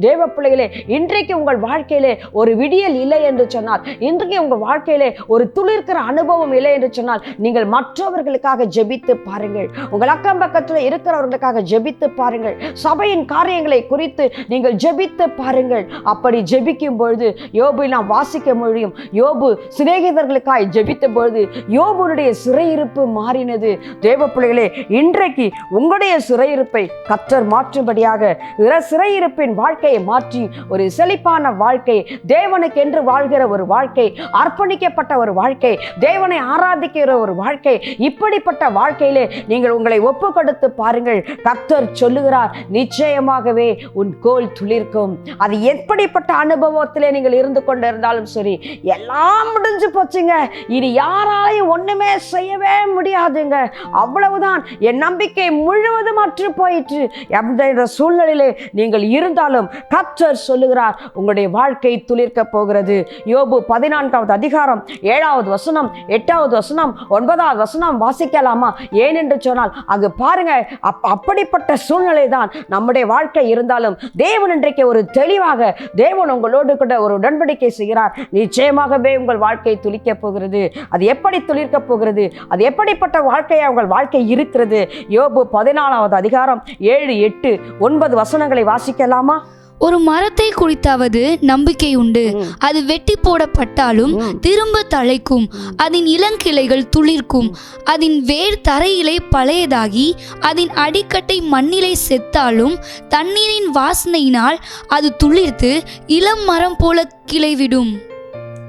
தேவ பிள்ளைகளே, இன்றைக்கு உங்கள் வாழ்க்கையிலே ஒரு விடியல் இல்லை என்று சொன்னால், இன்றைக்கு உங்கள் வாழ்க்கையிலே ஒரு துளிர்க்கிற அனுபவம் இல்லை என்று சொன்னால், நீங்கள் மற்றவர்களுக்காக ஜெபித்து பாருங்கள். உங்கள் அக்கம் பக்கத்தில் இருக்கிறவர்களுக்காக ஜெபித்து பாருங்கள். சபையின் காரியங்களை குறித்து நீங்கள் ஜெபித்து பாருங்கள். அப்படி ஜெபிக்கும் பொழுது யோபு நாம் வாசிக்க முடியும். யோபு சிநேகிதர்களுக்காய் ஜெபித்த பொழுது யோபுடைய சிறையிருப்பு மாறினது. தேவ பிள்ளைகளே, இன்றைக்கு உங்களுடைய சிறையிருப்பை கர்த்தர் மாற்றும்படியாக சிறையிருப்பின் வாழ்க்கையை மாற்றி ஒரு செழிப்பான வாழ்க்கை, தேவனுக்கென்று வாழ்கிற ஒரு வாழ்க்கை, அர்ப்பணிக்கப்பட்ட ஒரு வாழ்க்கை, தேவனை ஆராதிக்கிற ஒரு வாழ்க்கை, இப்படிப்பட்ட வாழ்க்கையிலே நீங்கள் உங்களை ஒப்பு கொடுத்து பாருங்கள். கர்த்தர் சொல்லுகிறார், நிச்சயமாகவே உன் கோல் துளிர்க்கும். அது எப்படிப்பட்ட அனுபவத்திலே நீங்கள் இருந்து கொண்டு இருந்தாலும் சரி, எல்லாம் முடிஞ்சு போச்சுங்க, இனி யாராலையும் ஒண்ணுமே செய்யவே முடியாதுங்க, அவ்வளவுதான், என் நம்பிக்கை முழுவதும் அற்று போயிற்று என்ற சூழ்நிலையிலே நீங்கள் இருந்தாலும் கர்த்தர் சொல்லுகிறார், உங்களுடைய வாழ்க்கை துளிர்க்க போகிறது. யோபு 14வது அதிகாரம் 7வது வசனம், 8வது வசனம், 9வது வசனம் வாசிக்கலாமா? ஏனென்று சொன்னால் அங்கு பாருங்க, அப்படிப்பட்ட சூழ்நிலை தான் நம்முடைய வாழ்க்கை இருந்தாலும் தேவன் இன்றைக்கு ஒரு தெளிவாக தேவன் உங்களோடு கூட ஒரு உடன்படிக்கை செய்கிறார். நிச்சயமாகவே உங்கள் வாழ்க்கை துளிக்க போகிறது. அது எப்படி துளிர்க்க போகிறது? அது எப்படிப்பட்ட வாழ்க்கையா உங்கள் வாழ்க்கை இருக்கிறது? யோபு 14வது அதிகாரம் 7, 8, 9 வசனங்களை வாசிக்கலாமா? ஒரு மரத்தை குறித்தாவது நம்பிக்கை உண்டு, அது வெட்டி போடப்பட்டாலும் திரும்ப தழைக்கும், அதன் இளங்கிளைகள் துளிர்க்கும், அதன் வேர் தரையிலே பழையதாகி அதன் அடிக்கட்டை மண்ணிலை செத்தாலும் தண்ணீரின் வாசனையினால் அது துளிர்த்து இளம் மரம் போல கிளைவிடும்.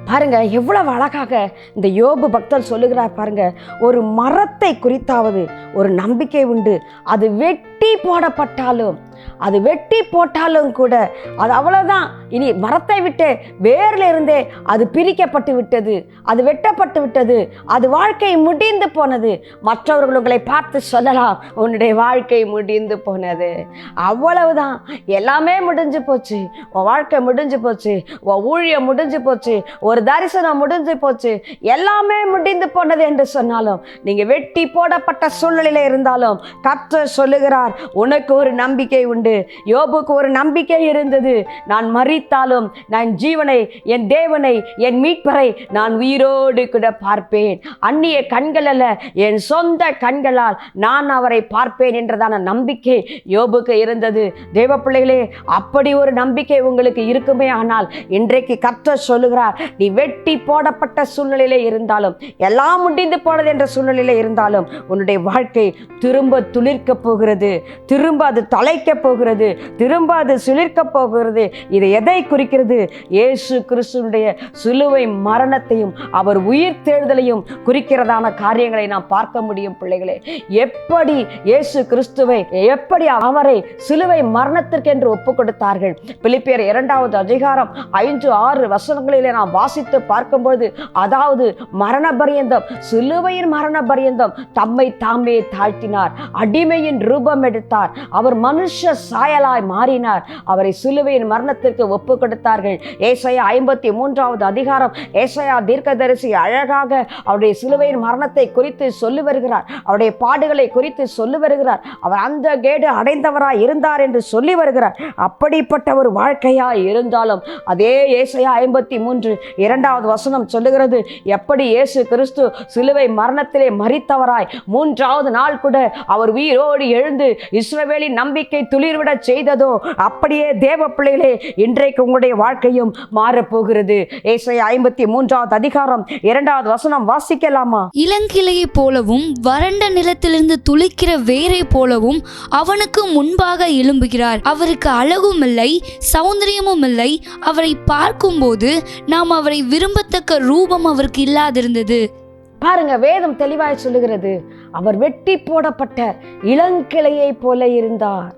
பாருங்க, எவ்வளவு அழகாக இந்த யோபு பக்தர் சொல்லுகிறார் பாருங்க. ஒரு மரத்தை குறித்தாவது ஒரு நம்பிக்கை உண்டு, அது வெட்டி போடப்பட்டாலும், அது வெட்டி போட்டாலும் கூட அது அவ்வளவுதான், இனி மரத்தை விட்டு வேர்ல இருந்தே அது பிரிக்கப்பட்டு விட்டது, அது வெட்டப்பட்டு விட்டது, அது வாழ்க்கை முடிந்து போனது. மற்றவர்கள் உங்களை பார்த்து சொல்லலாம், உன்னுடைய வாழ்க்கை முடிந்து போனது, அவ்வளவுதான், எல்லாமே முடிஞ்சு போச்சு, உன் வாழ்க்கை முடிஞ்சு போச்சு, உன் ஊழியம் முடிஞ்சு போச்சு, ஒரு தரிசனம் முடிஞ்சு போச்சு, எல்லாமே முடிந்து போனது என்று சொன்னாலும், நீங்க வெட்டி போடப்பட்ட சூழ்நிலையில இருந்தாலும் கர்த்தர் சொல்லுகிறார், உனக்கு ஒரு நம்பிக்கை உண்டு. யோபுக்கு ஒரு நம்பிக்கை இருந்தது, நான் மரித்தாலும் நான் ஜீவனை, என் தேவனை, என் மீட்பரை நான் உயிரோடு கூட பார்ப்பேன், அந்நிய கண்கள் அல்ல, என் சொந்த கண்களால் நான் அவரை பார்ப்பேன் என்றதான நம்பிக்கை யோபுக்கு இருந்தது. தேவ பிள்ளைகளே, அப்படி ஒரு நம்பிக்கை உங்களுக்கு இருக்குமே ஆனால் இன்றைக்கு கர்த்தர் சொல்லுகிறார், நீ வெட்டி போடப்பட்ட சூழ்நிலையிலே இருந்தாலும், எல்லாம் முடிந்து போனது என்ற சூழ்நிலையிலே இருந்தாலும் உன்னுடைய வாழ்க்கை திரும்ப துளிர்க்க போகிறது, திரும்ப அது தலைக்க போகிறது, திரும்ப அது சிலிர்க்க போகிறது. இது எதை குறிக்கிறது? இயேசு கிறிஸ்துவினுடைய சிலுவை மரணத்தையும் அவர் உயிர் தேடுதலையும் குறிக்கிறதான காரியங்களை நாம் பார்க்க முடியும். பிள்ளைகளே, எப்படி இயேசு கிறிஸ்துவை, எப்படி அவரை சிலுவை மரணத்திற்கென்று ஒப்பு கொடுத்தார்கள். பிலிப்பியர் 2வது அதிகாரம் 5, 6 வசனங்களிலே நாம் வாசித்து பார்க்கும்போது, அதாவது மரண பரியந்தம், சிலுவையின் மரண பரியந்தம் தம்மை தாமே தாழ்த்தினார், அடிமையின் ரூபம் எடுத்தார், அவர் மனுஷ சாயலாய் மாறினார், அவரை சிலுவையின் மரணத்திற்கு ஒப்பு கொடுத்தார்கள். ஏசாயா 53வது அதிகாரம், ஏசாயா தீர்க்கதரிசி அழகாக அவருடைய சிலுவையின் மரணத்தை குறித்து சொல்லி வருகிறார், அவருடைய பாடுகளை குறித்து சொல்லி வருகிறார், அவர் அந்த கேடு அடைந்தவராய் இருந்தார் என்று சொல்லி வருகிறார். அப்படிப்பட்ட ஒரு வாழ்க்கையாய் இருந்தாலும் அதே ஏசாயா 53 2வது வசனம் சொல்லுகிறது, எப்படி இயேசு கிறிஸ்து சிலுவை மரணத்திலே மரித்தவராய் 3வது நாள் கூட அவர் உயிரோடு எழுந்து இஸ்ரவேலின் நம்பிக்கை துளிர்விட செய்ததோ, அப்படியே தேவ பிள்ளைகளே, இன்றைக்கு உங்களுடைய வாழ்க்கையும் மாறப்போகிறது. ஏசாயா 53வது அதிகாரம் 2வது வசனம் வாசிக்கலாமா? இளங்கிளையை போலவும் வறண்ட நிலத்திலிருந்து துளிக்கிற வேரை போலவும் அவனுக்கு முன்பாக எழும்புகிறார், அவருக்கு அழகும் இல்லை, சௌந்தரியமும் இல்லை, அவரை பார்க்கும்போது நாம் அவரை விரும்பத்தக்க ரூபம் அவருக்கு இல்லாதிருந்தது. பாருங்க, வேதம் தெளிவாய் சொல்லுகிறது, அவர் வெட்டி போடப்பட்ட இளங்கிளையை போல இருந்தார்.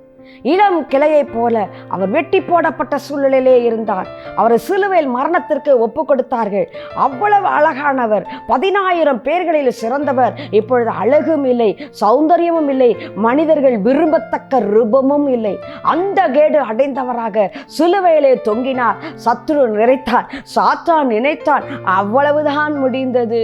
இளம் கிளையை போல அவர் வெட்டி போடப்பட்ட சூழ்நிலையிலே இருந்தார். அவரை சிலுவையில் மரணத்திற்கு ஒப்பு கொடுத்தார்கள். அவ்வளவு அழகானவர், 10,000 பேர்களில் சிறந்தவர். இப்பொழுது அழகும் இல்லை, சௌந்தரியமும் இல்லை, மனிதர்கள் விரும்பத்தக்க ரூபமும் இல்லை. அந்த கேடு அடைந்தவராக சிலுவையிலே தொங்கினார். சத்துரு நினைத்தார், சாத்தான் நினைத்தான், அவ்வளவுதான் முடிந்தது,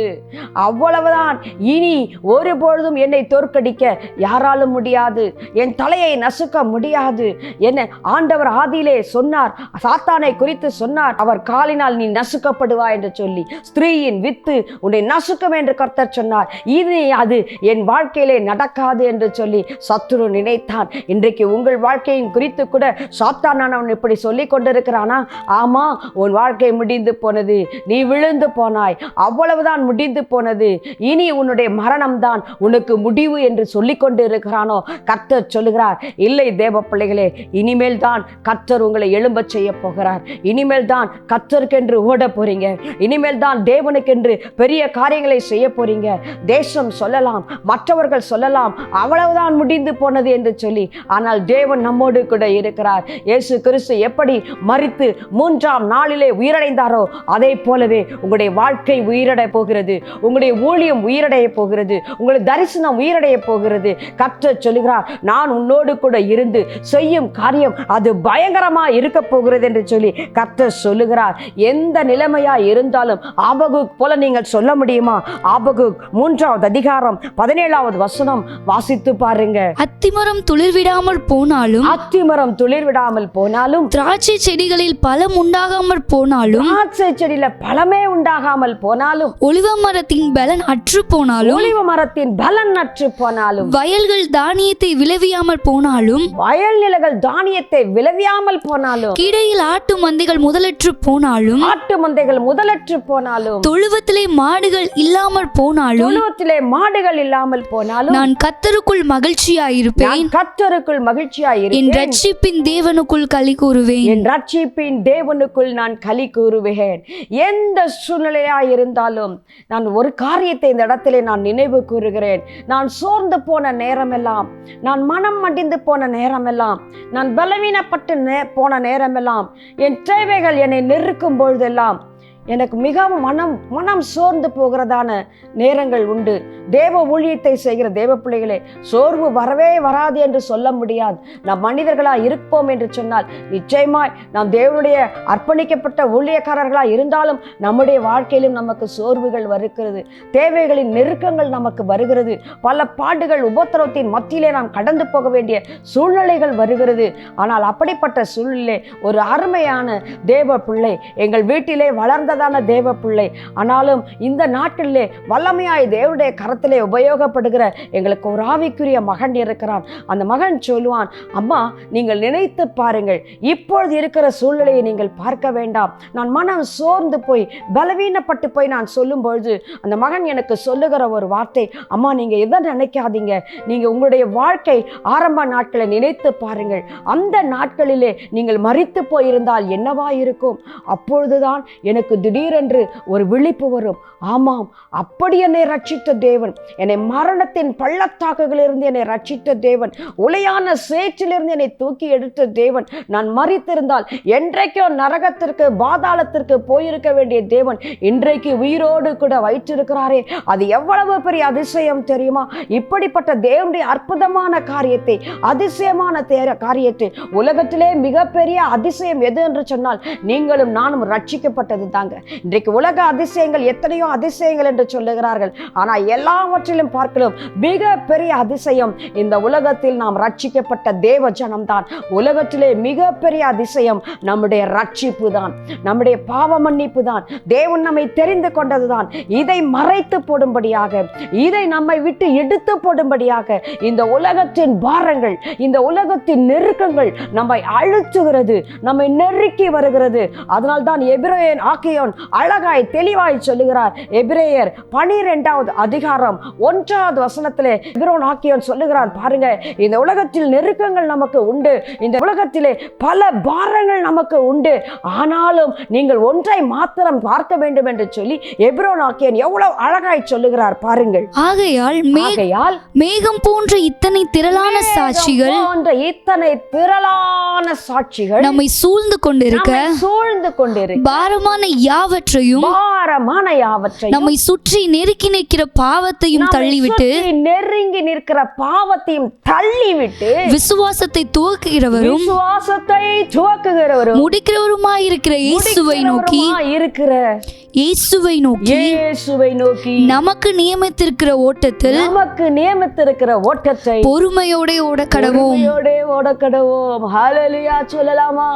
அவ்வளவுதான், இனி ஒருபொழுதும் என்னை தோற்கடிக்க யாராலும் முடியாது, என் தலையை நசுக்க முடியாது. என்ன ஆண்டவர் ஆதியிலே சொன்னார், சாத்தானை குறித்து சொன்னார், அவர் காலினால் நீ நசுக்கப்படுவாய் என்று சொல்லி, ஸ்திரீயின் வித்து உன்னை நசுக்கும் என்று கர்த்தர் சொன்னார். இது அது என் வாழ்க்கையிலே நடக்காது என்று சொல்லி சத்துரு நினைத்தான். இன்றைக்கு உங்கள் வாழ்க்கையின் குறித்து கூட சாத்தானானவன் இப்படி சொல்லி கொண்டிருக்கிறானா? ஆமா, உன் வாழ்க்கை முடிந்து போனது, நீ விழுந்து போனாய், அவ்வளவுதான் முடிந்து போனது, இனி உன்னுடைய மரணம்தான் உனக்கு முடிவு என்று சொல்லிக் கொண்டு இருக்கிறானோ? கர்த்தர் சொல்லுகிறார், இல்லை தேவ பிள்ளைகளே, இனிமேல் தான் கர்த்தர் உங்களை எழும்பச் செய்ய போகிறார். இனிமேல் தான் கர்த்தருக்கென்று ஓட போறீங்க. இனிமேல் தான் தேவனுக்கென்று பெரிய காரியங்களை செய்ய போறீங்க. தேசம் சொல்லலாம், மற்றவர்கள் சொல்லலாம், அவ்வளவுதான் முடிந்து போனது என்று சொல்லி, ஆனால் தேவன் நம்மோடு கூட இருக்கிறார். இயேசு கிறிஸ்து எப்படி மரித்து 3ஆம் நாளிலே உயிரடைந்தாரோ அதே போலவே உங்களுடைய வாழ்க்கை உயிரடைய போகிறது, உங்களுடைய ஊழியம் உயிரடைய போகிறது, உங்களுடைய தரிசனம் உயிரடைய போகிறது. கர்த்தர் சொல்லுகிறார், நான் உன்னோடு கூட இருந்து செய்யும் காரியம் அது பயங்கரமா இருக்க போகிறது என்று சொல்லி கர்த்தர் சொல்லுகிறார். எந்த நிலைமையா இருந்தாலும் ஆபகுக் போல நீங்கள் சொல்ல முடியுமா? ஆபகுக் 3ஆவது அதிகாரம் 17ஆவது வசனம் வாசித்து பாருங்க. அத்திமரம் துளிர்விடாமல் போனாலும், அத்திமரம் துளிர்விடாமல் போனாலும், திராட்சை செடிகளில் பழம் உண்டாகாமல் போனாலும், திராட்சை செடியில பழமே உண்டாகாமல் போனாலும், ஒலிவ மரத்தின் பலன் அற்று போனாலும், ஒலிவ மரத்தின் பலன் அற்று போனாலும், வயல்கள் தானியத்தை விளைவியாமல் போனாலும், வயல் நிலங்கள் தானியத்தை விளைவியாமல் போனாலும், கிடையில் ஆட்டு மந்தைகள் முதலற்று போனாலும், ஆட்டு மந்தைகள் முதலற்று போனாலும், தொழுவத்திலே மாடுகள் இல்லாமல் போனாலும், தொழுவத்திலே மாடுகள் இல்லாமல் போனாலும், நான் கர்த்தருக்குள் மகிழ்ச்சியாயிருப்பேன், நான் கர்த்தருக்குள் என் மகிழ்ச்சியாயிருப்பேன், ரட்சிப்பின் தேவனுக்குள் களி கூறுவேன். என் ரட்சிப்பின் தேவனுக்குள் நான் களி கூறுவேன். எந்த சூழ்நிலையா இருந்தாலும் நான் ஒரு காரியத்தை இந்த இடத்திலே நான் நினைவு கூறுகிறேன். நான் சோர்ந்து போன நேரமெல்லாம், நான் மனம் மடிந்து போன நேரமெல்லாம், நான் பலவீனப்பட்டு போன நேரமெல்லாம், என் தேவைகள் என்னை நெருக்கும் பொழுதெல்லாம் எனக்கு மிகவும் மனம் சோர்ந்து போகிறதான நேரங்கள் உண்டு. தேவ ஊழியத்தை செய்கிற தேவ பிள்ளைகளே, சோர்வு வரவே வராது என்று சொல்ல முடியாது. நாம் மனிதர்களாக இருப்போம் என்று சொன்னால் நிச்சயமாய் நாம் தேவனுடைய அர்ப்பணிக்கப்பட்ட ஊழியக்காரர்களாக இருந்தாலும் நம்முடைய வாழ்க்கையிலும் நமக்கு சோர்வுகள் வருகிறது, தேவைகளின் நெருக்கங்கள் நமக்கு வருகிறது, பல பாடுகள் உபத்திரவத்தின் மத்தியிலே நாம் கடந்து போக வேண்டிய சூழ்நிலைகள் வருகிறது. ஆனால் அப்படிப்பட்ட சூழ்நிலை ஒரு அருமையான தேவ பிள்ளை, எங்கள் வீட்டிலே வளர்ந்த தேவ பிள்ளை, ஆனாலும் இந்த நாட்களிலே வல்லமையாய் தேவனுடைய கரத்திலே உபயோகப்படுகிற எங்களுக்கு ஒரு ஆவிக்குரிய மகன் இருக்கிறான். அந்த மகன் சொல்லுவான், அம்மா நீங்கள் நினைத்து பாருங்கள், இப்பொழுது இருக்கிற சூழ்நிலையை நீங்கள் பார்க்க வேண்டாம். நான் மனம் சோர்ந்து போய் பலவீனப்பட்டு போய் நான் சொல்லும் பொழுது அந்த மகன் எனக்கு சொல்லுகிற ஒரு வார்த்தை, அம்மா நீங்க எதை நினைக்காதீங்க, நீங்க உங்களுடைய வாழ்க்கை ஆரம்ப நாட்களை நினைத்து பாருங்கள், அந்த நாட்களிலே நீங்கள் மரித்து போயிருந்தால் என்னவா இருக்கும்? அப்பொழுதுதான் எனக்கு திடீரென்று ஒரு விழிப்பு வரும். ஆமாம், அப்படி என்னை ரட்சித்த தேவன், என்னை மரணத்தின் பள்ளத்தாக்குகளிலிருந்து என்னை ரட்சித்த தேவன், உளையான சேற்றிலிருந்து என்னை தூக்கி எடுத்த தேவன், நான் மரித்திருந்தால் என்றைக்கோ நரகத்திற்கு பாதாளத்திற்கு போயிருக்க வேண்டிய தேவன் இன்றைக்கு உயிரோடு கூட வைத்திருக்கிறாரே, அது எவ்வளவு பெரிய அதிசயம் தெரியுமா? இப்படிப்பட்ட தேவனுடைய அற்புதமான காரியத்தை, அதிசயமான காரியத்தை, உலகத்திலே மிகப்பெரிய அதிசயம் எது என்று சொன்னால் நீங்களும் நானும் ரட்சிக்கப்பட்டது தாங்க. இன்றைக்கு உலக அதிசயங்கள் எத்தனையோ அதிசயங்கள் என்று சொல்லுகிறார்கள், ஆனால் எல்லாவற்றிலும் பார்க்கலாம் மிக பெரிய அதிசயம் இந்த உலகத்தில் நாம் ரட்சிக்கப்பட்ட தேவ ஜனம்தான். உலகத்திலே மிகப்பெரிய அதிசயம் நம்முடைய ரட்சிப்பு தான், நம்முடைய பாவ மன்னிப்பு தான், தேவன் நம்மை தெரிந்து கொண்டதுதான். இதை மறைத்து போடும்படியாக, இதை நம்மை விட்டு எடுத்து போடும்படியாக இந்த உலகத்தின் பாரங்கள், இந்த உலகத்தின் நெருக்கங்கள் நம்மை அழுத்துகிறது, நம்மை நெருக்கி வருகிறது. அதனால்தான் எபிரேயன் ஆக்கியோன் அழகாய் தெளிவாய் சொல்லுகிறார். எபிரேயர் 12வது அதிகாரம் 1வது வசனத்திலே எபிரோன் ஆக்கியோன் சொல்லுகிறார், பாருங்க, இந்த உலகத்தில் நெருக்கங்கள் நமக்கு உண்டு, இந்த உலகத்திலே பல பாரங்கள் நமக்கு உண்டு, ஆனாலும் நீங்கள் ஒன்றை மாத்திரம் பார்க்க வேண்டும் என்று சொல்லி எபிரோன் ஆக்கியோன் எவ்வளவு அழகாய் சொல்லுகிறார் பாருங்கள். ஆகையால் மேகம் போன்ற இத்தனை திரளான சாட்சிகள், நம்மை சூழ்ந்து கொண்டிருக்க பாரமான யாவற்றையும் நம்மை சுற்றி நெருங்கி நிற்கிற பாவத்தையும் தள்ளிவிட்டு விசுவாசத்தை துவக்குகிறவரும் முடிக்கிறவருமாயிருக்கிற இயேசுவை நோக்கி இயேசுவை நோக்கி நமக்கு நியமித்திருக்கிற ஓட்டத்தை பொறுமையோட ஓடக்கடவோம். ஹல்லேலூயா சொல்லலாமா?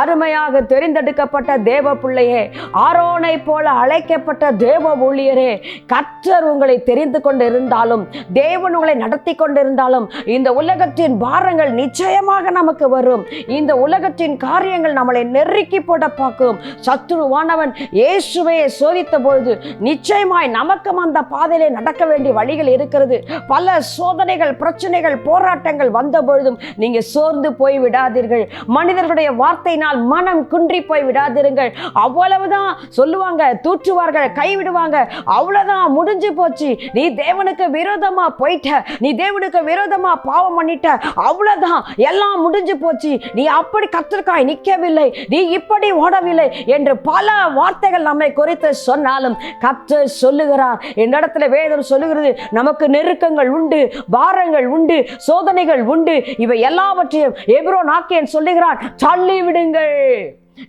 அருமையாக தெரிந்தெடுக்கப்பட்ட தேவ பிள்ளையே, ஆரோனை போல அழைக்கப்பட்ட தேவ ஊழியரே, கர்த்தர் உங்களை தெரிந்து கொண்டிருந்தாலும், தேவன் உங்களை நடத்தி கொண்டிருந்தாலும், இந்த உலகத்தின் பாரங்கள் நிச்சயமாக நமக்கு வரும். இந்த உலகத்தின் காரியங்கள் நம்மளை நெருக்கி போட பார்க்கும். சத்துருவானவன் இயேசுவை சோதித்த பொழுது நிச்சயமாய் நமக்கும் அந்த பாதையிலே நடக்க வேண்டிய வழிகள் இருக்கிறது. பல சோதனைகள், பிரச்சனைகள், போராட்டங்கள் வந்த பொழுதும் நீங்க சோர்ந்து போய் விடாதீர்கள். மனிதர்களுடைய வார்த்தையினால் மனம் குன்றி போய் விடாதீர்கள். அவ்வளவுதான் சொல்லுவாங்க, தூற்றுவார்கள், கைவிடுவாங்க, அவ்வளவுதான், முடிஞ்சு போச்சு, நீ தேவனுக்கு விரோதமா போயிட்ட, நீ தேவனுக்கு விரோதமா பாவம் பண்ணிட்ட, அவ்வளவுதான், எல்லாம் முடிஞ்சு போச்சு, நீ அப்படி கர்த்தருக்காய் நிற்கவில்லை, நீ இப்படி ஓடவில்லை என்று பல வார்த்தைகள் நம்மை குறித்து சொன்னாலும் கர்த்தர் சொல்லுகிறார், இந்த இடத்துல வேதம் சொல்லுகிறது, நமக்கு நெருக்கங்கள் உண்டு, பாரங்கள் உண்டு, சோதனைகள் உண்டு. இவை எல்லாவற்றையும் எபிரோன் ஆக்கியன் சொல்லுகிறான், தள்ளி விடுங்கள்.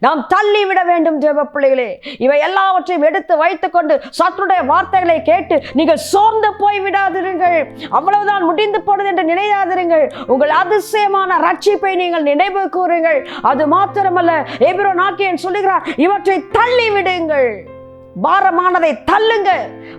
நாம் தள்ளி விட வேண்டும் தேவ பிள்ளைகளே. இவை எல்லாவற்றையும் எடுத்து வைத்துக் கொண்டு சத்துருடைய வார்த்தைகளை கேட்டு நீங்கள் சோர்ந்து போய் விடாதிருங்கள். அவ்வளவுதான், முடிந்து போனது என்று நினையாதிருங்கள். உங்கள் அதிசயமான ரட்சிப்பை நீங்கள் நினைவு கூறுங்கள். அது மாத்திரமல்ல, எபிரோன் ஆக்கியன் சொல்லுகிறார், இவற்றை தள்ளி விடுங்கள். பாரமானதை தள்ளுங்க,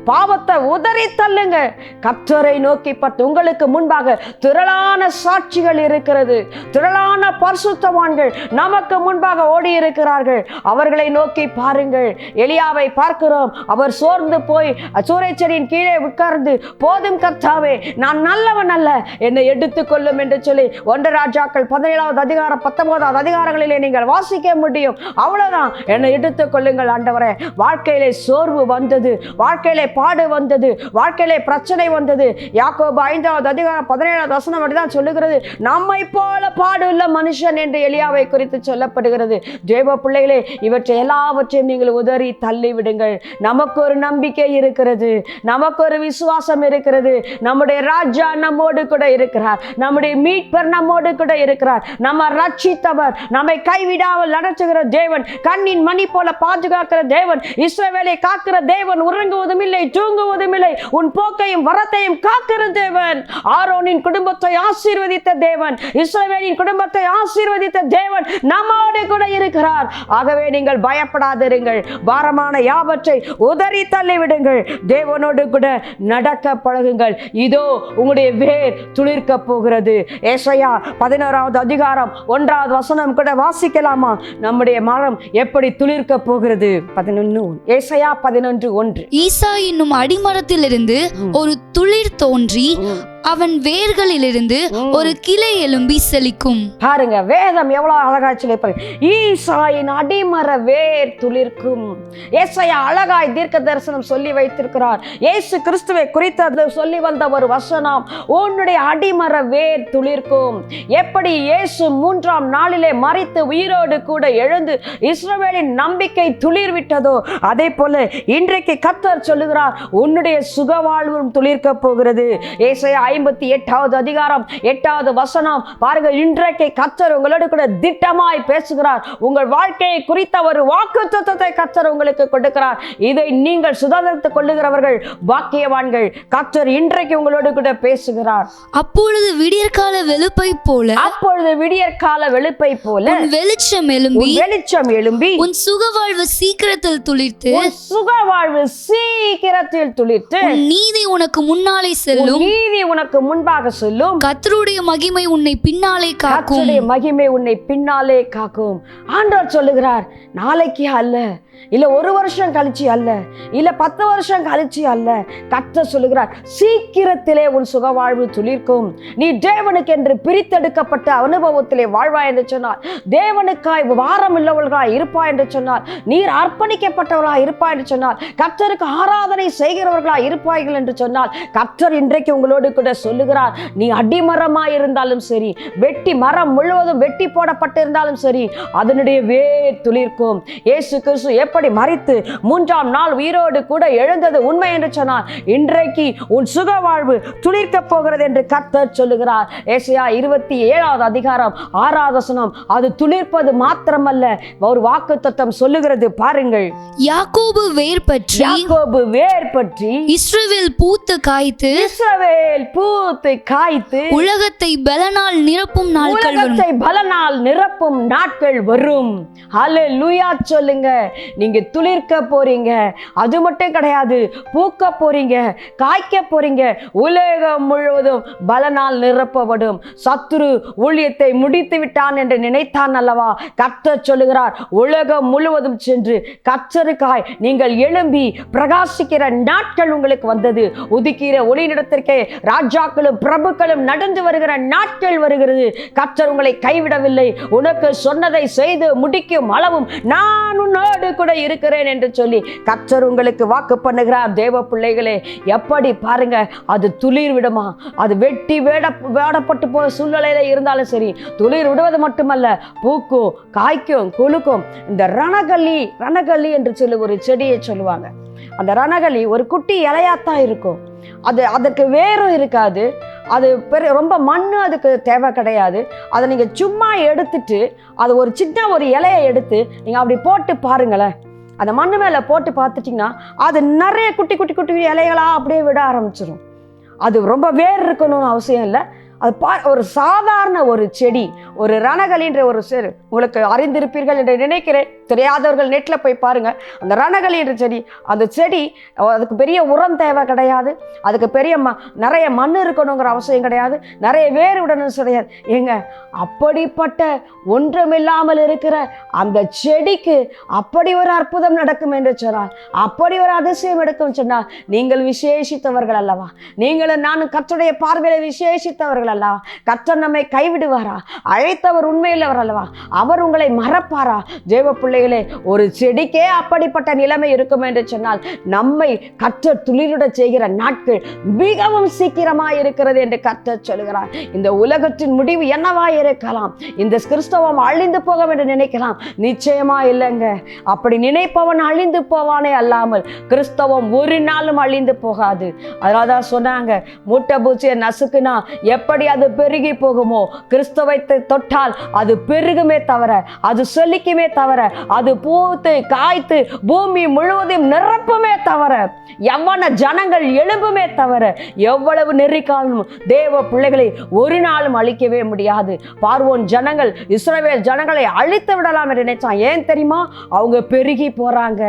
பாவத்தை உதறி தள்ளுங்க. கர்த்தரை நோக்கி பார்த்து, உங்களுக்கு முன்பாக திரளான சாட்சிகள் இருக்கிறது, திரளான பரிசுத்தவான்கள் நமக்கு முன்பாக ஓடி இருக்கிறார்கள். அவர்களை நோக்கி பாருங்கள். எலியாவை பார்க்கிறோம், அவர் சோர்ந்து போய் சூறைச்செடியின் கீழே உட்கார்ந்து, போதும் கர்த்தாவே, நான் நல்லவன் அல்ல, என்னை எடுத்துக்கொள்ளும் என்று சொல்லி 1 ராஜாக்கள் 17வது அதிகாரம் 19வது அதிகாரங்களிலே நீங்கள் வாசிக்க முடியும். அவ்வளவுதான், என்னை எடுத்துக் கொள்ளுங்கள் ஆண்டவரே. வாழ்க்கையிலே சோர்வு வந்தது, வாழ்க்கையிலே பாடு வந்தது, வாழ்க்கையிலே பிரச்சனை வந்தது. யாக்கோபு 5வது அதிகாரம் 17வது வசனம் அப்படிதான் சொல்லுகிறது, நம்மை போல பாடு உள்ள மனுஷன் என்று எலியாவை குறித்து சொல்லப்படுகிறது. தேவ பிள்ளைகளே, இவற்றை எல்லாவற்றையும் நீங்கள் உதறி தள்ளி விடுங்கள். நமக்கு ஒரு நம்பிக்கை இருக்கிறது, நமக்கு ஒரு விசுவாசம் இருக்கிறது. நம்முடைய ராஜா நம்மோடு கூட இருக்கிறார், நம்முடைய மீட்பர் நம்மோடு கூட இருக்கிறார். நம்ம ரட்சித்தவர், நம்மை கைவிடாமல் நடத்துகிற தேவன், கண்ணின் மணி போல பாதுகாக்கிற தேவன், இஸ்ரவேலை காக்கிற தேவன், உறங்குவதும் இல்லை, தூங்குவதும் இல்லை, உன் போக்கையும் வரத்தையும் காக்கிற தேவன், ஆரோனின் குடும்பத்தை ஆசீர்வதித்த தேவன், இஸ்ரவேலின் குடும்பத்தை ஆசீர்வதித்த தேவன் நம்மோடு கூட இருக்கிறார். ஆகவே நீங்கள் பயப்படாதிருங்கள், பாரமான யாவற்றை உதறி தள்ளிவிடுங்கள், தேவனோடு கூட நடக்க பழகுங்கள். இதோ உங்களுடைய வேர் துளிர்க்க போகிறது. ஏசாயா 11வது அதிகாரம் 1வது வசனம் கூட வாசிக்கலாமா? நம்முடைய மரம் எப்படி துளிர்க்க போகிறது? 11 ஏசாயா 11:1. ஈசா என்னும் அடிமரத்திலிருந்து ஒரு துளிர் தோன்றி அவன் வேர்களிலிருந்து ஒரு கிளை எழும்பி செழிக்கும். பாருங்க, வேதம் எவ்வளவு அழகாய் சொல்லி, ஈசாயின் அடிமர வேர் துளிர்க்கும். ஏசாயா அழகாய் தீர்க்க தரிசனம் சொல்லி வைத்திருக்கிறார். இயேசு கிறிஸ்துவை குறித்து சொல்லி வந்த ஒரு வசனம், உன்னுடைய அடிமர வேர் துளிர்க்கும். எப்படி இயேசு 3ஆம் நாளிலே மரித்து உயிரோடு கூட எழுந்து இஸ்ரவேலின் நம்பிக்கை துளிர் விட்டதோ, அதே போல இன்றைக்கு கர்த்தர் சொல்லுகிறார், உன்னுடைய சுகவாழ்வும் துளிர்க்க போகிறது. ஏசாயா 58வது அதிகாரம் 8வது வசனம் பாருங்க. இன்றைக்கு கர்த்தர் உங்களோடு கூட திட்டமாய் பேசுகிறார். உங்கள் வாழ்க்கையை குறித்த ஒரு வாக்குத்தத்தத்தை கர்த்தர் உங்களுக்கு கொடுக்கிறார். இதை நீங்கள் சுதந்திரத்துக் கொள்ளுகிறவர்கள் பாக்கியவான்கள். கர்த்தர் இன்றைக்கு உங்களோடு கூட பேசுகிறார். அப்பொழுது விடியற்கால வெளுப்பை போல வெளிச்சம் எழும்பி உன் சுகவாழ்வு சீக்கிரத்தில் துளிர்த்து நீதி உனக்கு முன்னாலே செல்லும், உனக்கு முன்பாக சொல்லும், கர்த்தருடைய மகிமை உன்னை பின்னாலே காக்கும். ஆண்டவர் சொல்லுகிறார், நாளைக்கு அல்ல, இல்ல 1 வருஷம் கழிச்சு அல்ல, இல்ல 10 வருஷம் கழிச்சு அல்ல. கர்த்தர் சொல்லுகிறார், சீக்கிரத்திலே உன் சுகவாழ்வு துளிர்க்கும். நீ தேவனுக்கு என்று பிரித்தெடுக்கப்பட்ட அனுபவத்திலே வாழ்வாய் என்று சொன்னார், தேவனுக்காய் வாரம் உள்ளவர்களாய் இருப்பாய் என்று சொன்னார், நீர் அர்ப்பணிக்கப்பட்டவர்களாய் இருப்பாய் என்று சொன்னார், கர்த்தருக்கு ஆராதனை செய்கிறவர்களாய் இருப்பார்கள் என்று சொன்னால், கர்த்தர் இன்றைக்கு உங்களோடு கூட சொல்லுகிறார், நீ அடிமரமாய் இருந்தாலும் சரி, மரம் முழுவதும் வெட்டி போடப்பட்டிருந்தாலும் சரி, அதனுடைய வேர் துளிர்க்கும். இயேசு கிறிஸ்து எப்படி மரித்து 3ஆம் நாள் உயிரோடு கூட எழுந்தது உண்மை என்று சொன்னார், இன்றைக்கு உன் சுக வாழ்வு துளிர்க்க போகிறது என்று கர்த்தர் சொல்லுகிறார். ஏசாயா 27வது அதிகாரம் 6வது வசனம். அது துளிர்ப்பது மாத்திரமல்ல, ஒரு வாக்குத்தத்தம் சொல்லுகிறது பாருங்கள். யாக்கோபு வேர் பற்றி இஸ்ரவேல் பூத்து காய்த்து உலகத்தை பலனால் நிரப்பும் நாட்கள் வரும். ஹல்லேலூயா சொல்லுங்க. நீங்க துளிர்க்க போறீங்க, அது மட்டும் கிடையாது, பூக்க போறீங்க, காய்க்க போறீங்க. உலகம் முழுவதும் பலனால் நிரப்பப்படும். சத்துரு ஊழியத்தை முடித்து விட்டான் என்று நினைத்தான் அல்லவா? கர்த்தர் சொல்லுகிறார், உலகம் முழுவதும் சென்று கர்த்தருக்காய் நீங்கள் எழும்பி பிரகாசிக்கிற நாட்கள் உங்களுக்கு வந்தது. உதிக்கிற ஒளியிடத்திற்கே ராஜாக்களும் பிரபுக்களும் நடந்து வருகிற நாட்கள் வருகிறது. கர்த்தர் உங்களை கைவிடவில்லை. உனக்கு சொன்னதை செய்து முடிக்கும் அளவும் நான் உன்னோடு கூட இருக்கிறேன் என்று சொல்லி கர்த்தர் உங்களுக்கு வாக்கு பண்ணுகிறார். தேவ பிள்ளைகளே, எப்படி பாருங்க, அது துளிர் விடுமா? அது வெட்டி வேடப்பட்டு போக சூழ்நிலையில இருந்தாலும் சரி, துளிர் விடுவது மட்டுமல்ல, பூக்கும், காய்க்கும், குலுக்கும். இந்த ரணகல்லி என்று சொல்லி ஒரு செடியை சொல்லுவாங்க. அந்த ரணகல்லி ஒரு குட்டி இலையாத்தான் இருக்கும். அதற்கு வேரும் இருக்காது. அது ரொம்ப மண்ணு அதுக்கு தேவை கிடையாது. அதை நீங்கள் சும்மா எடுத்துட்டு அது ஒரு சின்ன ஒரு இலையை எடுத்து நீங்கள் அப்படி போட்டு பாருங்களேன். அந்த மண்ணு மேலே போட்டு பார்த்துட்டிங்கன்னா அது நிறைய குட்டி குட்டி குட்டி இலைகளாக அப்படியே விட ஆரம்பிச்சிடும். அது ரொம்ப வேர் இருக்கணும்னு அவசியம் இல்லை. அது ஒரு சாதாரண ஒரு செடி, ஒரு ரணகலின்ற ஒரு உங்களுக்கு அறிந்திருப்பீர்கள் என்று நினைக்கிறேன். தெரியாதவர்கள் நெட்டில் போய் பாருங்கள். அந்த ரணகலி என்ற செடி, அந்த செடி அதுக்கு பெரிய உரம் தேவை கிடையாது. அதுக்கு நிறைய மண் இருக்கணுங்கிற அவசியம் கிடையாது. நிறைய வேர் விடணும் கிடையாது. ஏங்க, அப்படிப்பட்ட ஒன்றுமில்லாமல் இருக்கிற அந்த செடிக்கு அப்படி ஒரு அற்புதம் நடக்கும் என்று சொன்னால், அப்படி ஒரு அதிசயம் எடுக்கும் சொன்னால், நீங்கள் விசேஷித்தவர்கள் அல்லவா? நீங்களும் நானும் கர்த்தருடைய பார்வையில விசேஷித்தவர்கள் அல்லவா? கர்த்தர் நம்மை கைவிடுவாரா? அழைத்தவர் உண்மையிலவர் அல்லவா? அவர் உங்களை மறப்பாரா? தேவ பிள்ளை, ஒரு செடிக்கே அப்படிப்பட்ட நிலைமை இருக்கும் என்று சொன்னால், நம்மை கர்த்தர் துளிரிட செய்கிற நாட்கள் மிகவும் சீக்கிரமாய் இருக்கிறது என்று கர்த்தர் சொல்கிறார். இந்த உலகத்தின் முடிவு என்னவாய் இருக்கலாம்? இந்த கிறிஸ்தவம் அழிந்து போகும் என்று நினைக்கலாம். நிச்சயமா இல்லைங்க. அப்படி நினைப்பவன் அழிந்து போவானே அல்லாமல் கிறிஸ்தவம் ஒரு நாளும் அழிந்து போகாது. அதனால்தான் சொன்னாங்க, மூட்டை பூச்சியை நசுக்குனா எப்படி அது பெருகி போகுமோ, கிறிஸ்தவத்தை தொட்டால் அது பெருகுமே தவிர, அது செழிக்குமே தவிர, அது பூத்து காய்த்து பூமி முழுவதும் நிரப்புமே தவிர, எவ்வளவு ஜனங்கள் எழும்புமே தவிர, எவ்வளவு நெறிக்காலும் தேவ பிள்ளைகளை ஒரு நாளும் அழிக்கவே முடியாது. பார்வோன் ஜனங்கள் இஸ்ரவேல் ஜனங்களை அழித்து விடலாம் என்று நினைச்சான். ஏன் தெரியுமா? அவங்க பெருகி போறாங்க.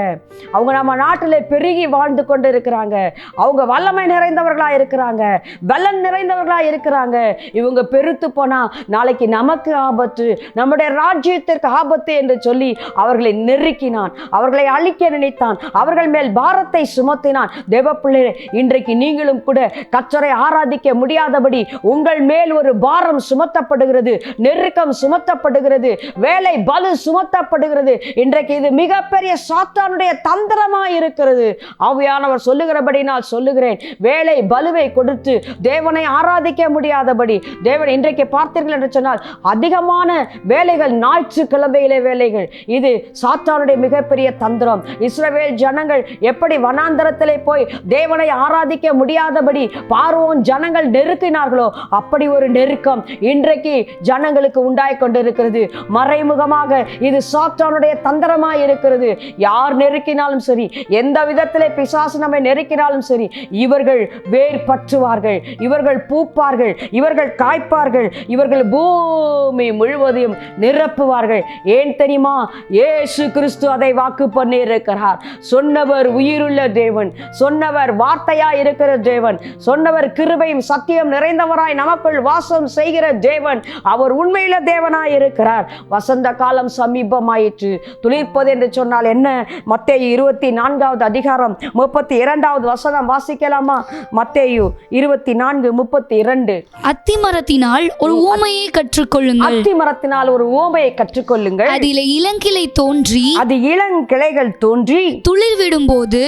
அவங்க நம்ம நாட்டில் பெருகி வாழ்ந்து கொண்டு இருக்கிறாங்க. அவங்க வல்லமை நிறைந்தவர்களா இருக்கிறாங்க, பலன் நிறைந்தவர்களா இருக்கிறாங்க. இவங்க பெருத்து போனா நாளைக்கு நமக்கு ஆபத்து, நம்முடைய ராஜ்யத்திற்கு ஆபத்து என்று சொல்லி அவர்களை நெருக்கினான், அவர்களை அழிக்க நினைத்தான், அவர்கள் மேல் பாரத்தை சுமத்தினான். தேவ பிள்ளைகளே, இன்றைக்கு நீங்களும் கூட கர்த்தரை ஆராதிக்க முடியாதபடி உங்கள் மேல் ஒரு பாரம் சுமத்தப்படுகிறது, நெருக்கம் சுமத்தப்படுகிறது, வேலை பலு சுமத்தப்படுகிறது. இன்றைக்கு இது மிகப்பெரிய சாத்தானுடைய தந்திரமாய் இருக்கிறது. ஆவியானவர் சொல்லுகிறபடி நான் சொல்லுகிறேன், வேலை பலுவை கொடுத்து தேவனை ஆராதிக்க முடியாதபடி தேவன் இன்றைக்கு பார்த்தீர்கள் என்று சொன்னால், அதிகமான வேலைகள் ஞாயிற்றுக்கிழமையிலே வேலைகள். இது சாத்தானுடைய மிகப்பெரிய தந்திரம். இஸ்ரவேல் ஜனங்கள் எப்படி வனாந்தரத்திலே போய் தேவனை ஆராதிக்க முடியாதபடி பார்வோன் ஜனங்கள் நெருக்கினார்களோ, அப்படி ஒரு நெருக்கம் இன்றைக்கு ஜனங்களுக்கு உண்டாய் கொண்டிருக்கிறது. மறைமுகமாக இது சாத்தானுடைய தந்திரமாய் இருக்கிறது. யார் நெருக்கினாலும் சரி, எந்த விதத்திலே பிசாசு நம்மை நெருக்கினாலும் சரி, இவர்கள் வேர் பற்றுவார்கள், இவர்கள் பூப்பார்கள், இவர்கள் காய்ப்பார்கள், இவர்கள் பூமி முழுவதையும் நிரப்புவார்கள். ஏன் தெரியுமா? இயேசு கிறிஸ்து அதை வாக்கு பண்ணி இருக்கிறார். சொன்னவர் உயிருள்ள தேவன், சொன்னவர் வார்த்தையாய் இருக்கிற தேவன், சொன்னவர் கிருபையும் சத்தியம் நிறைந்தவராய் நமக்குள் வாசம் செய்கிற தேவன். அவர் உண்மையில தேவனாய் இருக்கிறார். வசந்த காலம் சமீபமாயிற்று. துளிர்ப்பது என்று சொன்னால் என்ன? மத்தேயு 24வது அதிகாரம் 32வது வசனம் வாசிக்கலாமா? மத்தேயு 24:32. அத்திமரத்தினால் ஒரு ஊமையை கற்றுக்கொள்ளுங்கள். அத்திமரத்தினால் ஒரு ஊமையை கற்றுக்கொள்ளுங்கள். அதிலே இளங்கிளை தோன்றி, அது இளங்கிளைகள் தோன்றி துளிர் விடும்போது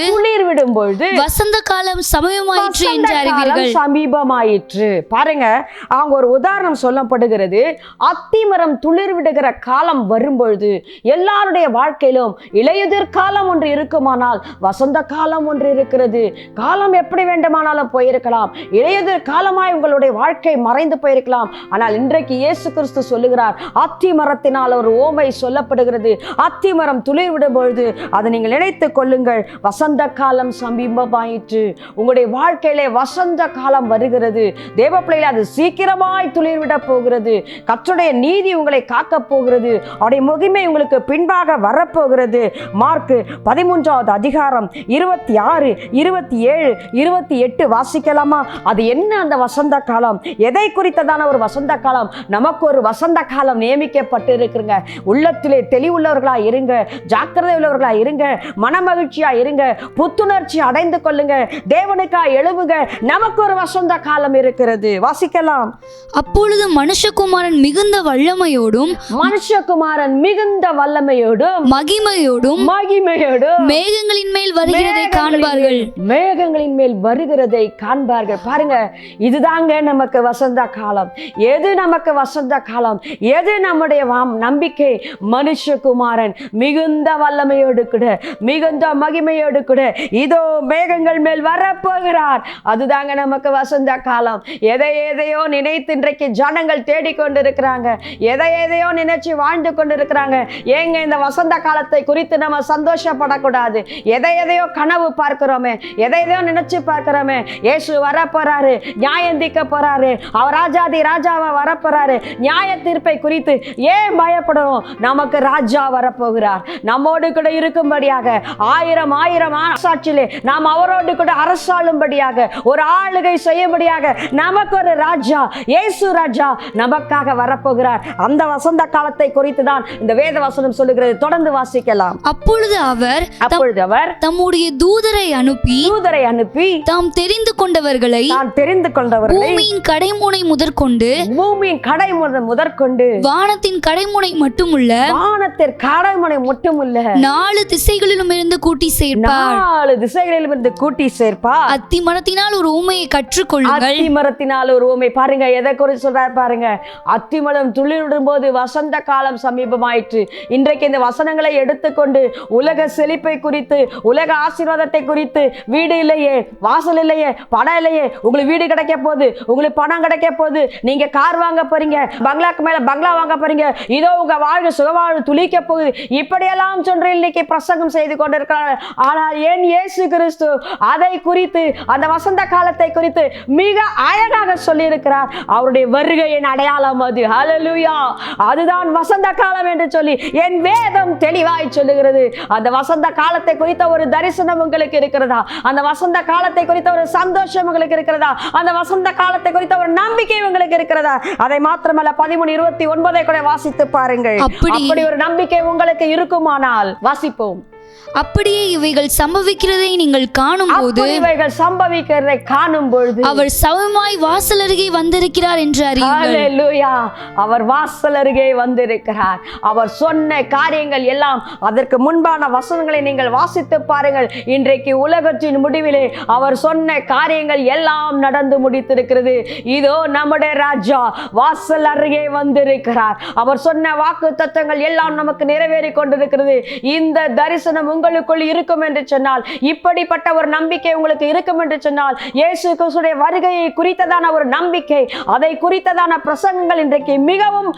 வசந்த காலம் சமயமாயிற்று என்று அறிவீர்கள். சமீபமாயிற்று. பாருங்க, அவங்க ஒரு உதாரணம் சொல்லப்படுகிறது. அத்திமரம் துளிர் விடுகிற காலம் வரும்பொழுது எல்லாருடைய வாழ்க்கையிலும் இலையுதிர் காலம் ஒன்று இருக்குமானால் வசந்த காலம் ஒன்று இருக்கிறது. காலம் எப்படி வேண்டுமானாலும் போயிருக்கலாம். இலையுதிர் காலமாய் உங்களுடைய வாழ்க்கை மறைந்து போயிருக்கலாம். ஆனால் இன்றைக்கு இயேசு கிறிஸ்து சொல்லுகிறார், அத்திமரத்தினால் ஒரு ஓமை சொல்லப்படுகிறது. அத்திமரம் துளிர் விடும் பொழுது அதை நீங்கள் நினைத்துக் கொள்ளுங்கள், வசந்த காலம் சமீபமாயிற்று. உங்களுடைய வாழ்க்கையிலே வசந்த காலம் வருகிறது. தேவ பிள்ளைகளே, அது சீக்கிரமாய் துளிர் விட போகிறது. கர்த்தருடைய நீதி உங்களை காக்க போகிறது. அவருடைய மகிமை உங்களுக்கு பின்பாக வரப்போகிறது. மார்க் 13வது அதிகாரம் 26, 27, 28 வாசிக்கலாமா? அது என்ன அந்த வசந்த காலம்? எதை குறித்ததான ஒரு வசந்த காலம்? நமக்கு ஒரு வசந்த காலம் நியமிக்கப்பட்டு இருக்குங்க. உள்ளத்திலே தெளிவுள்ளவர்களா இருங்க, ஜாக்கிரதை உள்ளவர்களா இருங்க, மனமகிழ்ச்சியா இருங்க, புத்துணர்ச்சி அடைந்து கொள்ளுங்க, தேவனுக்கா எழுவுங்க. நமக்கு ஒரு வசந்த காலம் இருக்கிறது. வாசிக்கலாம். அப்பொழுது மனுஷகுமாரன் மிகுந்த வல்லமையோடும் மகிமையோடும் மேகங்களின் மேல் வருகிறதை காண்பார்கள். மேகங்களின் மேல் வருகிறதை காண்பார்கள். பாருங்க, இதுதாங்க நமக்கு வசந்த காலம். எது நமக்கு வசந்த காலம்? எது நம்முடைய நம்பிக்கை? மனுஷகுமாரன் மிகுந்த வல்லமையோடு கூட, மிகுந்த மகிமையோடு கூட இதோ மேகங்கள் மேல் வரப்போகிறார். அதுதாங்க நமக்கு வசந்த காலம். எதையோ நினைத்து இன்றைக்கு ஜனங்கள் தேடிக்கொண்டிருக்கிறாங்க. எதையோ நினைச்சு வாழ்ந்து கொண்டிருக்கிறாங்க. ஏங்க இந்த வசந்த காலத்தை குறித்து நம்ம சந்தோஷப்படக்கூடாது? எதையோ கனவு பார்க்கிறோமே, எதையோ நினைச்சு பார்க்கிறோமே. இயேசு வரப்போறாரு, நியாயந்திக்க போறாரு, அவர் ராஜாதி ராஜாவா வரப்போறாரு. நியாய தீர்ப்பை குறித்து ஏன் பயப்படணும்? நமக்கு ராஜா வரப்போகிறார். நம்மோடு கூட இருக்கும்படியாக ஆயிரம் அரசாட்சியிலே நாம் அவரோடு கூட அரசாளும்படியாக, ஒரு ஆளுகை செய்யும்படியாக நமக்கு ஒரு ராஜா, இயேசு ராஜா நமக்காக வரப்போகிறார். அந்த வசந்த காலத்தை குறித்து தான் இந்த வேத வசனம் சொல்லுகிறது. தொடர்ந்து வாசிக்கலாம். அப்பொழுது அவர் தம்முடைய தூதரை அனுப்பி தாம் தெரிந்து கொண்டவர்களை பூமியின் கடைமுனை முதற்கொண்டு வானத்தின் கடைமுனை மட்டுமுள்ள 4 திசைகளிலும் இருந்து கூட்டி சேர்ப்பார். அத்திமரத்தினால் ஒரு ஊமையை கற்றுக்கொள்ளுங்கள். அத்திமரத்தினால் ஒரு ஊமை. பாருங்க, எதை குறித்து சொல்றார் பாருங்க. அத்திமரம் துளிர்விடும் போது வசந்த காலம் சமீபமாயிற்று. இன்றைக்கு இந்த வசனங்களை எடுத்துக்கொண்டு உலக செழிப்பை குறித்து, உலக ஆசீர்வாதத்தை குறித்து, வீடு இல்லையே, வாசல் இல்லையே, பணம் இல்லையே, உங்களுக்கு வீடு கிடைக்க போகுது, உங்களுக்கு பணம் கிடைக்க போகுது, நீங்க கார் வாங்க போறீங்க, பங்களாக்கு மேல பங்களா வாங்க போறீங்க, இதோ உங்க வாழ்வு சுகவாழ்வு துளிக்க போகுது, இப்படியெல்லாம் சொன்று இன்னைக்கு பிரசங்கம் செய்து கொண்டிருக்கிறார்கள். ஆனால் ஏன் இயேசு கிறிஸ்து அதை குறித்து, அந்த வசந்த காலத்தை குறித்து மிக அழகாக சொல்லி இருக்கிறார். அவருடைய வருகையின் அடையாளம் அது. ஹல்லேலூயா! அதுதான் வசந்த காலம் என்று சொல்லி என் வேதம் தெளிவாய் சொல்லுகிறது. அந்த வசந்த காலத்தை குறித்த ஒரு தரிசனம் உங்களுக்கு இருக்கிறதா? அந்த வசந்த காலத்தை குறித்த ஒரு சந்தோஷம் உங்களுக்கு இருக்கிறதா? அந்த வசந்த காலத்தை குறித்த ஒரு நம்பிக்கை உங்களுக்கு இருக்கிறதா? அதை மாத்திரமல்ல 13:29 கூட வாசித்து பாருங்கள். அப்படி ஒரு நம்பிக்கை உங்களுக்கு இருக்குமானால் வாசிப்போம். அப்படியே இவைகள் சம்பவிக்கிறதை நீங்கள் காணும் பொழுது அவர் சமமாய் வாசல் அருகே வந்திருக்கிறார் என்று அறியுங்கள். ஹல்லேலூயா! அவர் வாசல் அருகே வந்திருக்கிறார். அவர் சொன்ன காரியங்கள் எல்லாம், அதற்கு முன்பான வசனங்களை நீங்கள் வாசித்து பாருங்கள். இன்றைக்கு உலகத்தின் முடிவிலே அவர் சொன்ன காரியங்கள் எல்லாம் நடந்து முடித்திருக்கிறது. இதோ நம்முடைய ராஜா வாசல் அருகே வந்திருக்கிறார். அவர் சொன்ன வாக்கு தத்தங்கள் எல்லாம் நமக்கு நிறைவேறி கொண்டிருக்கிறது. இந்த தரிசனம் உங்களுக்குள் இருக்கும் என்று சொன்னால், இப்படிப்பட்ட ஒரு நம்பிக்கை உங்களுக்கு இருக்கும் என்று சொன்னால், இயேசு கிறிஸ்துவின் வருகையை குறித்ததான ஒரு நம்பிக்கை, அதை குறித்ததான பிரசங்கங்கள் இன்றைக்கு மிகவும்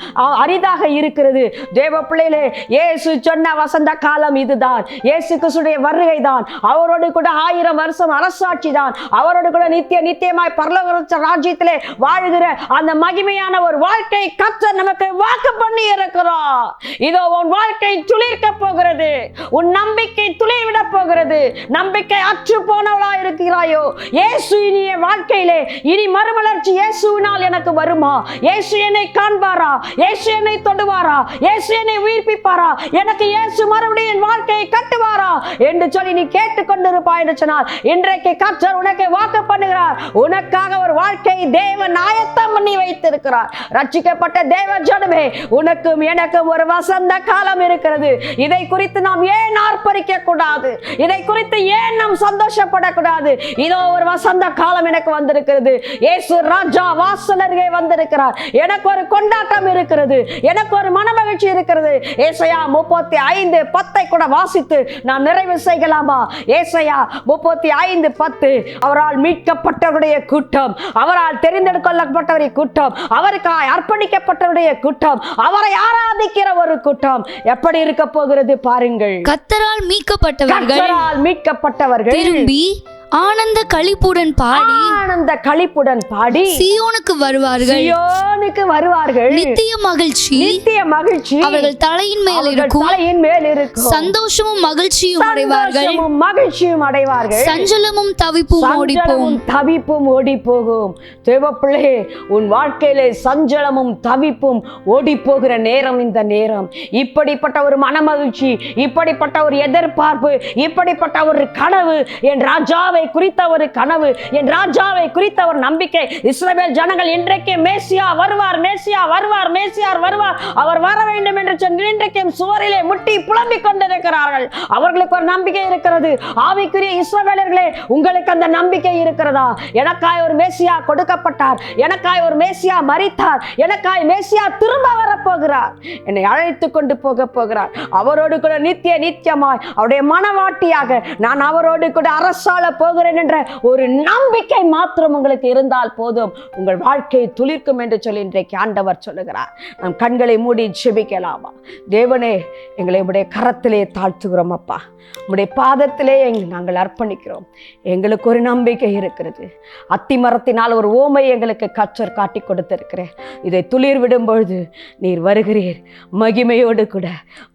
அரிதாக இருக்கிறது. தேவ பிள்ளைகளே, இயேசு சொன்ன வசந்த காலம் இதுதான். இயேசு கிறிஸ்துவின் வருகை தான். அவரோடு கூட 1000 வருஷம் அரசாட்சி தான். அவரோடு கூட நித்தியமாய் பரலோக ராஜ்யத்திலே வாழ்கிற அந்த மகிமையான ஒரு வாழ்க்கை கர்த்தர் நமக்கு வாக்கு பண்ணி இருக்கிறார். இதோ உன் வாழ்க்கை துளிர்க்க போகிறது. உன் நம்பிக்கை துளிர்விட போகிறது. நம்பிக்கை அற்று போனவளா இருக்கிறாயோ? இயேசு இனிய வாழ்க்கையிலே இனி மறுமலர்ச்சி இயேசுவினால் எனக்கு வருமா? இயேசு என்னை காண்பாரா? இயேசு என்னை தொடுவாரா? இயேசு என்னை உயிர்ப்பிப்பாரா? எனக்கு இயேசு மறுபடியும் என் வாழ்க்கையை கட்டுவாரா? என்று சொல்லி நீ கேட்டுக்கொண்டிருப்பாய் என்று சொன்னால் இன்றைக்கு கர்த்தர் உனக்கு வாக்கு பண்ணுகிறார். உனக்காக ஒரு வாழ்க்கையை தேவன் ஆயத்தம் பண்ணி வைத்திருக்கிறார். ரட்சிக்கப்பட்ட தேவ ஜனமே, உனக்கும் எனக்கும் ஒரு வசந்த காலம் இருக்கிறது. இதை குறித்து நாம் ஏன் ஆர்ப்பரிக்க கூடாது? இதை குறித்து ஏன் நாம் சந்தோஷப்படக்கூடாது? இதோ ஒரு வசந்த காலம் எனக்கு வந்திருக்கிறது. இயேசு ராஜா வாசலருகே வந்திருக்கிறார். எனக்கு ஒரு கொண்டாட்டம் இருக்கிறது, எனக்கு ஒரு மனமகிழ்ச்சி இருக்கிறது. ஏசாயா 35:10 கூட வாசித்து நாம் நிறைவு செய்யலாமா? ஏசாயா 35:10 அவரால் மீட்கப்பட்டவருடைய கூட்டம், அவரால் தெரிந்தெடுக்கொள்ளப்பட்டவருடைய கூட்டம், அவருக்காய் அர்ப்பணிக்கப்பட்டவருடைய கூட்டம், அவரை ஆராதிக்கிற ஒரு கூட்டம் எப்படி இருக்க போகிறது பாருங்கள். கர்த்தரால் மீட்கப்பட்டவர்கள் திரும்பி ஆனந்த களிப்புடன் பாடி சீயோனுக்கு வருவார்கள். நித்திய மகிழ்ச்சி அவர்கள் தலையின் மேல் இருக்கும். சந்தோஷமும் மகிழ்ச்சியும் அடைவார்கள். சஞ்சலமும் தவிப்பும் ஓடி போகும். தேவப்பிள்ளை, உன் வாழ்க்கையிலே சஞ்சலமும் தவிப்பும் ஓடி போகிற நேரம் இந்த நேரம். இப்படிப்பட்ட ஒரு மனமகிழ்ச்சி, இப்படிப்பட்ட ஒரு எதிர்பார்ப்பு, இப்படிப்பட்ட ஒரு கனவு, என் ராஜாவை குறித்த ஒரு கனவு, என் ராஜாவை குறித்த ஒரு நம்பிக்கை. இஸ்ரவேல் ஜனங்கள் இன்றைக்கு மேசியா வருவார், அவர் வர வேண்டும் என்று சொல்லி இன்றைக்கும் சுவரிலே முட்டி புலம்பிக் கொண்டிருக்கிறார்கள். அவர்களுக்கு ஒரு நம்பிக்கை இருக்கிறது. ஆவிக்குரிய இஸ்ரவேலர்களே, உங்களுக்கு அந்த நம்பிக்கை இருக்கிறதா? எனக்காய் ஒரு மேசியா கொடுக்கப்பட்டார், எனக்காய் ஒரு மேசியா மரித்தார், எனக்காய் மேசியா திரும்ப வரப்போகிறார், என்னை அழைத்து கொண்டு போகிறார். அவரோடு கூட நித்தியமாய் அவருடைய மனவாட்டியாக நான் அவரோடு கூட அரசாள போகிறேன் என்ற ஒரு நம்பிக்கை மாத்திரம் உங்களுக்கு இருந்தால் போதும், உங்கள் வாழ்க்கை துளிர்க்கும் என்று சொல்லி இன்றைக்கு ஆண்டவர் சொல்லுகிறார். நம் கண்களை மூடி ஜெபிக்கலாமா? தேவனே, எங்களை உடைய கரத்திலே தாழ்த்துகிறோம் அப்பா, உடைய பாதத்திலே நாங்கள் அர்ப்பணிக்கிறோம். எங்களுக்கு ஒரு நம்பிக்கை இருக்கிறது. அத்திமரத்தினால் ஒரு ஓமை எங்களுக்கு கர்த்தர் காட்டி கொடுத்திருக்கிறேன். இதை துளிர் விடும் பொழுது நீர் வருகிறீர், மகிமையோடு கூட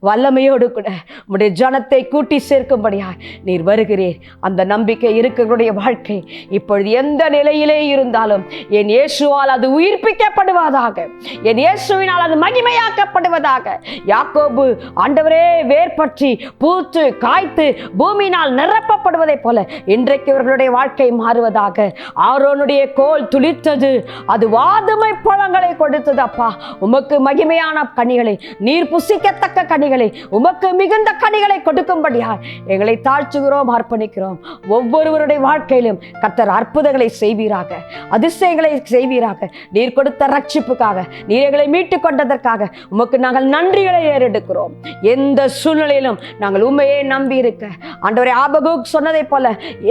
வல்லமையோடு கூட உடைய ஜனத்தை கூட்டி சேர்க்கும்படியா நீர் வருகிறீர். அந்த நம்பிக்கை இருக்கிறவருடைய வாழ்க்கை இப்பொழுது எந்த நிலையிலே இருந்தாலும் என் இயேசுவால் அது உயிர்ப்பிக்கப்படுவதாக, என் இயேசுவினால் அது மகிமையாக்கப்படுவதாக. யாக்கோபு ஆண்டவரே வேர் பற்றி பூத்து காய்த்து பூமியினால் நிரப்பப்படுவதை போல இன்றைக்கு இவர்களுடைய வாழ்க்கை மாறுவதாக. ஆரோனுடைய கோல் துளிர்த்தது, அது வாதுமை பழங்களை கொடுத்தது. அப்பா, உமக்கு மகிமையான கனிகளை, நீர் புசிக்கத்தக்க கனிகளை, உமக்கு மிகுந்த கனிகளை கொடுக்கும்படியா எங்களை தாழ்த்துகிறோம், அர்ப்பணிக்கிறோம். ஒவ்வொருவருடைய வாழ்க்கையிலும் கர்த்தர் அற்புதங்களை செய்வீராக, அதிசயங்களை செய்வீராக. நீர் கொடுத்த ரட்சிப்புக்காக, நீர் எங்களை மீட்டுக் கொண்டதற்காக உமக்கு நாங்கள் நன்றிகளை ஏறெடுக்கிறோம். எந்த சூழ்நிலையிலும் நாங்கள் உண்மையை நம்பி இருக்க ஆண்டவரே, ஆபகுக் சொன்னதை போல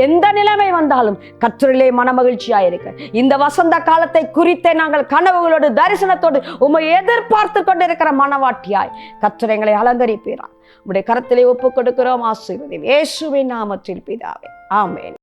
எந்த நிலைமை வந்தாலும் கர்த்தரிலே மனமகிழ்ச்சியாயிருக்க, இந்த வசந்த காலத்தை குறித்தே நாங்கள் கனவுகளோடு தரிசனத்தோடு உம்மை எதிர்பார்த்து கொண்டிருக்கிற மனவாட்டியாய் கர்த்தர் எங்களை அலங்கரிப்பீரார். உம்முடைய கரத்திலே ஒப்புக் கொடுக்கிறோம். ஆசீர்வதியும் இயேசுவின் நாமத்தில் பிதாவே, ஆமென்.